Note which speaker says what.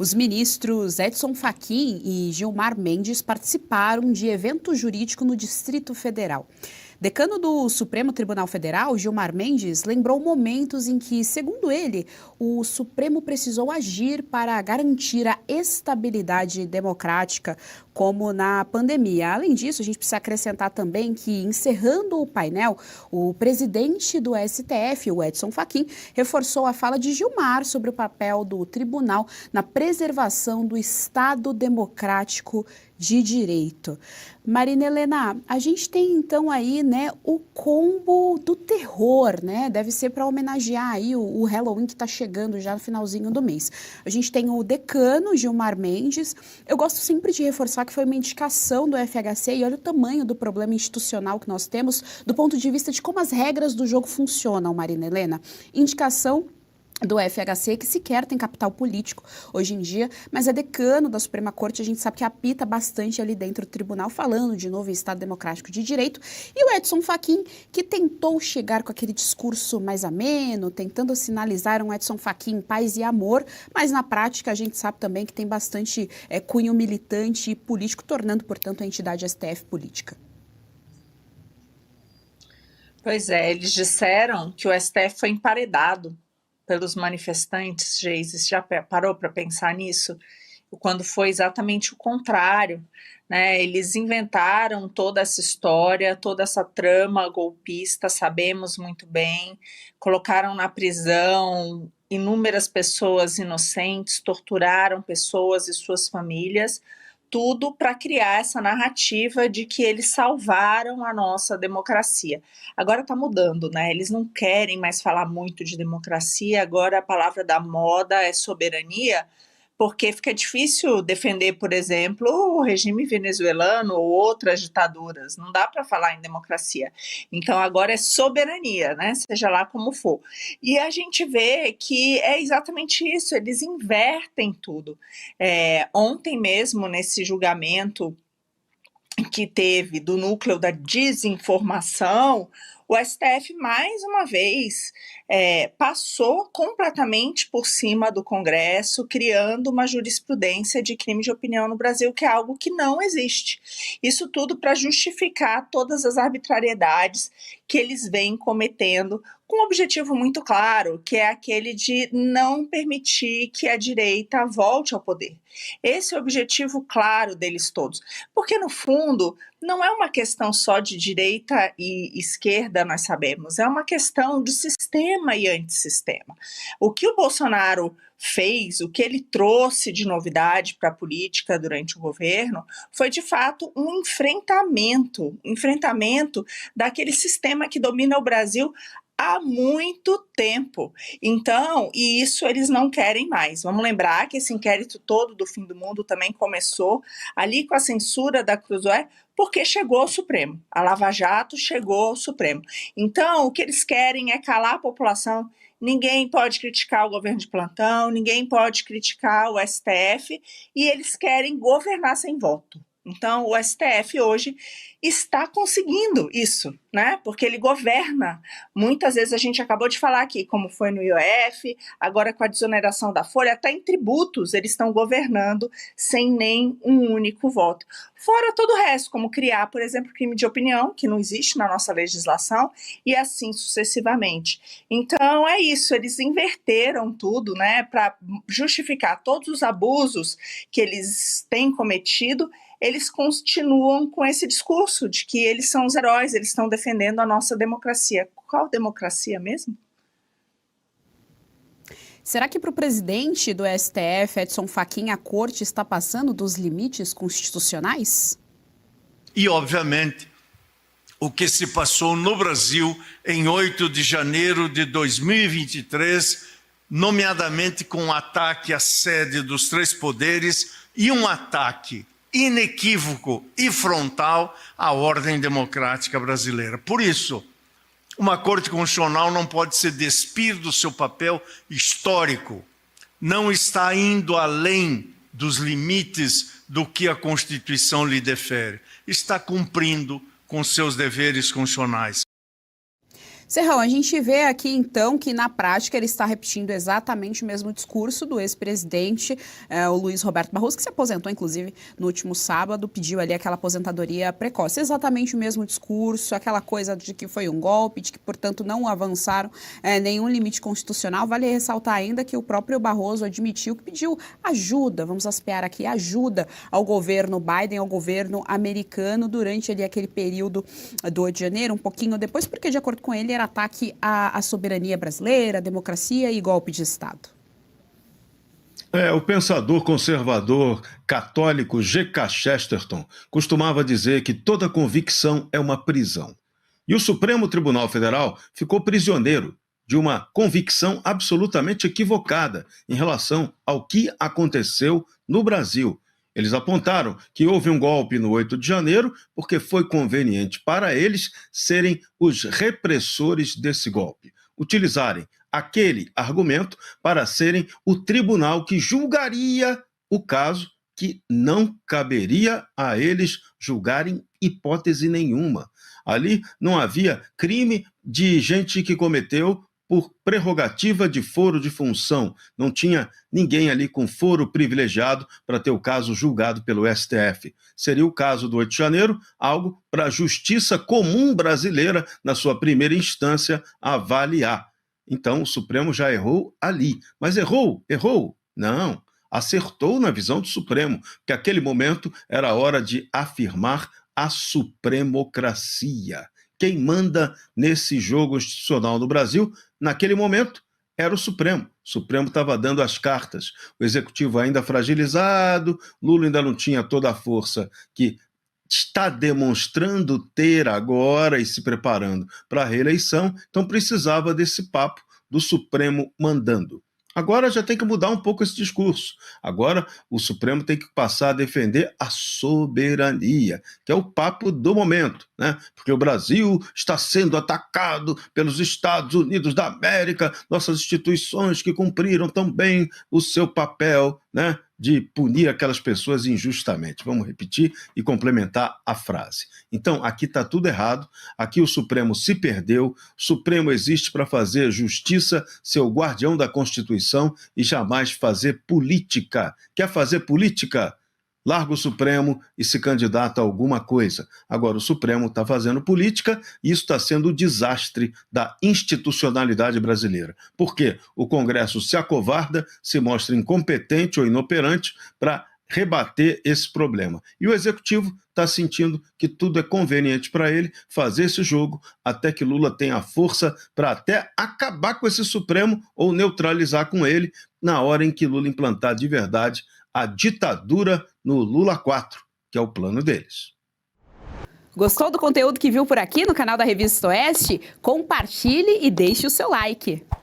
Speaker 1: Os ministros Edson Fachin e Gilmar Mendes participaram de evento jurídico no Distrito Federal. Decano do Supremo Tribunal Federal, Gilmar Mendes, lembrou momentos em que, segundo ele, o Supremo precisou agir para garantir a estabilidade democrática, como na pandemia. Além disso, a gente precisa acrescentar também que, encerrando o painel, o presidente do STF, o Edson Fachin, reforçou a fala de Gilmar sobre o papel do tribunal na preservação do Estado democrático de direito. Marina Helena, a gente tem então aí, né, o combo do terror, né? Deve ser para homenagear aí o Halloween que está chegando já no finalzinho do mês. A gente tem o decano Gilmar Mendes. Eu gosto sempre de reforçar que foi uma indicação do FHC e olha o tamanho do problema institucional que nós temos do ponto de vista de como as regras do jogo funcionam, Marina Helena. Indicação do FHC, que sequer tem capital político hoje em dia, mas é decano da Suprema Corte, a gente sabe que apita bastante ali dentro do tribunal, falando de novo em Estado Democrático de Direito, e o Edson Fachin, que tentou chegar com aquele discurso mais ameno, tentando sinalizar um Edson Fachin paz e amor, mas na prática a gente sabe também que tem bastante cunho militante e político, tornando, portanto, a entidade STF política.
Speaker 2: Pois é, eles disseram que o STF foi emparedado pelos manifestantes, Geise, já parou para pensar nisso? Quando foi exatamente o contrário, né? Eles inventaram toda essa história, toda essa trama golpista, sabemos muito bem, colocaram na prisão inúmeras pessoas inocentes, torturaram pessoas e suas famílias, tudo para criar essa narrativa de que eles salvaram a nossa democracia. Agora está mudando, né? Eles não querem mais falar muito de democracia, agora a palavra da moda é soberania, porque fica difícil defender, por exemplo, o regime venezuelano ou outras ditaduras. Não dá para falar em democracia. Então agora é soberania, né? Seja lá como for. E a gente vê que é exatamente isso, eles invertem tudo. Ontem mesmo, nesse julgamento que teve do núcleo da desinformação, o STF, mais uma vez, passou completamente por cima do Congresso, criando uma jurisprudência de crime de opinião no Brasil, que é algo que não existe. Isso tudo para justificar todas as arbitrariedades que eles vêm cometendo, com um objetivo muito claro, que é aquele de não permitir que a direita volte ao poder. Esse é o objetivo claro deles todos. Porque, no fundo, não é uma questão só de direita e esquerda, nós sabemos, é uma questão de sistema e antissistema. O que o Bolsonaro fez, o que ele trouxe de novidade para a política durante o governo, foi de fato um enfrentamento daquele sistema que domina o Brasil há muito tempo. Então, e isso eles não querem mais. Vamos lembrar que esse inquérito todo do fim do mundo também começou ali com a censura da Cruzoé, porque chegou ao Supremo. A Lava Jato chegou ao Supremo. Então, o que eles querem é calar a população. Ninguém pode criticar o governo de plantão, ninguém pode criticar o STF, e eles querem governar sem voto. Então, o STF hoje está conseguindo isso, né? Porque ele governa. Muitas vezes a gente acabou de falar aqui, como foi no IOF, agora com a desoneração da folha, até em tributos eles estão governando sem nem um único voto. Fora todo o resto, como criar, por exemplo, crime de opinião, que não existe na nossa legislação, e assim sucessivamente. Então é isso, eles inverteram tudo, né, para justificar todos os abusos que eles têm cometido. Eles continuam com esse discurso de que eles são os heróis, eles estão defendendo a nossa democracia. Qual democracia mesmo?
Speaker 1: Será que para o presidente do STF, Edson Fachin, a corte está passando dos limites constitucionais?
Speaker 3: E, obviamente, o que se passou no Brasil em 8 de janeiro de 2023, nomeadamente com um ataque à sede dos três poderes e um ataque inequívoco e frontal à ordem democrática brasileira. Por isso, uma Corte Constitucional não pode se despir do seu papel histórico, não está indo além dos limites do que a Constituição lhe defere, está cumprindo com seus deveres constitucionais.
Speaker 1: Serrão, a gente vê aqui então que na prática ele está repetindo exatamente o mesmo discurso do ex-presidente, o Luiz Roberto Barroso, que se aposentou inclusive no último sábado, pediu ali aquela aposentadoria precoce. Exatamente o mesmo discurso, aquela coisa de que foi um golpe, de que portanto não avançaram nenhum limite constitucional. Vale ressaltar ainda que o próprio Barroso admitiu que pediu ajuda, vamos aspear aqui, ajuda ao governo Biden, ao governo americano durante ali aquele período do 8 de janeiro, um pouquinho depois, porque de acordo com ele era ataque à soberania brasileira, à democracia e golpe de Estado.
Speaker 4: O pensador conservador católico G.K. Chesterton costumava dizer que toda convicção é uma prisão. E o Supremo Tribunal Federal ficou prisioneiro de uma convicção absolutamente equivocada em relação ao que aconteceu no Brasil. Eles apontaram que houve um golpe no 8 de janeiro porque foi conveniente para eles serem os repressores desse golpe, utilizarem aquele argumento para serem o tribunal que julgaria o caso que não caberia a eles julgarem hipótese nenhuma. Ali não havia crime de gente que cometeu por prerrogativa de foro de função. Não tinha ninguém ali com foro privilegiado para ter o caso julgado pelo STF. Seria o caso do 8 de janeiro, algo para a justiça comum brasileira, na sua primeira instância, avaliar. Então o Supremo já errou ali. Mas errou? Não. Acertou na visão do Supremo, que aquele momento era a hora de afirmar a supremocracia. Quem manda nesse jogo institucional no Brasil, naquele momento, era o Supremo. O Supremo estava dando as cartas. O Executivo ainda fragilizado, Lula ainda não tinha toda a força que está demonstrando ter agora e se preparando para a reeleição, então precisava desse papo do Supremo mandando. Agora já tem que mudar um pouco esse discurso. Agora o Supremo tem que passar a defender a soberania, que é o papo do momento, né? Porque o Brasil está sendo atacado pelos Estados Unidos da América, nossas instituições que cumpriram tão bem o seu papel, né, de punir aquelas pessoas injustamente. Vamos repetir e complementar a frase. Então, aqui está tudo errado, aqui o Supremo se perdeu, o Supremo existe para fazer justiça, ser o guardião da Constituição e jamais fazer política. Quer fazer política? Larga o Supremo e se candidata a alguma coisa. Agora o Supremo está fazendo política e isso está sendo o desastre da institucionalidade brasileira. Por quê? O Congresso se acovarda, se mostra incompetente ou inoperante para rebater esse problema. E o Executivo está sentindo que tudo é conveniente para ele fazer esse jogo até que Lula tenha força para até acabar com esse Supremo ou neutralizar com ele na hora em que Lula implantar de verdade a ditadura no Lula 4, que é o plano deles.
Speaker 1: Gostou do conteúdo que viu por aqui no canal da Revista Oeste? Compartilhe e deixe o seu like.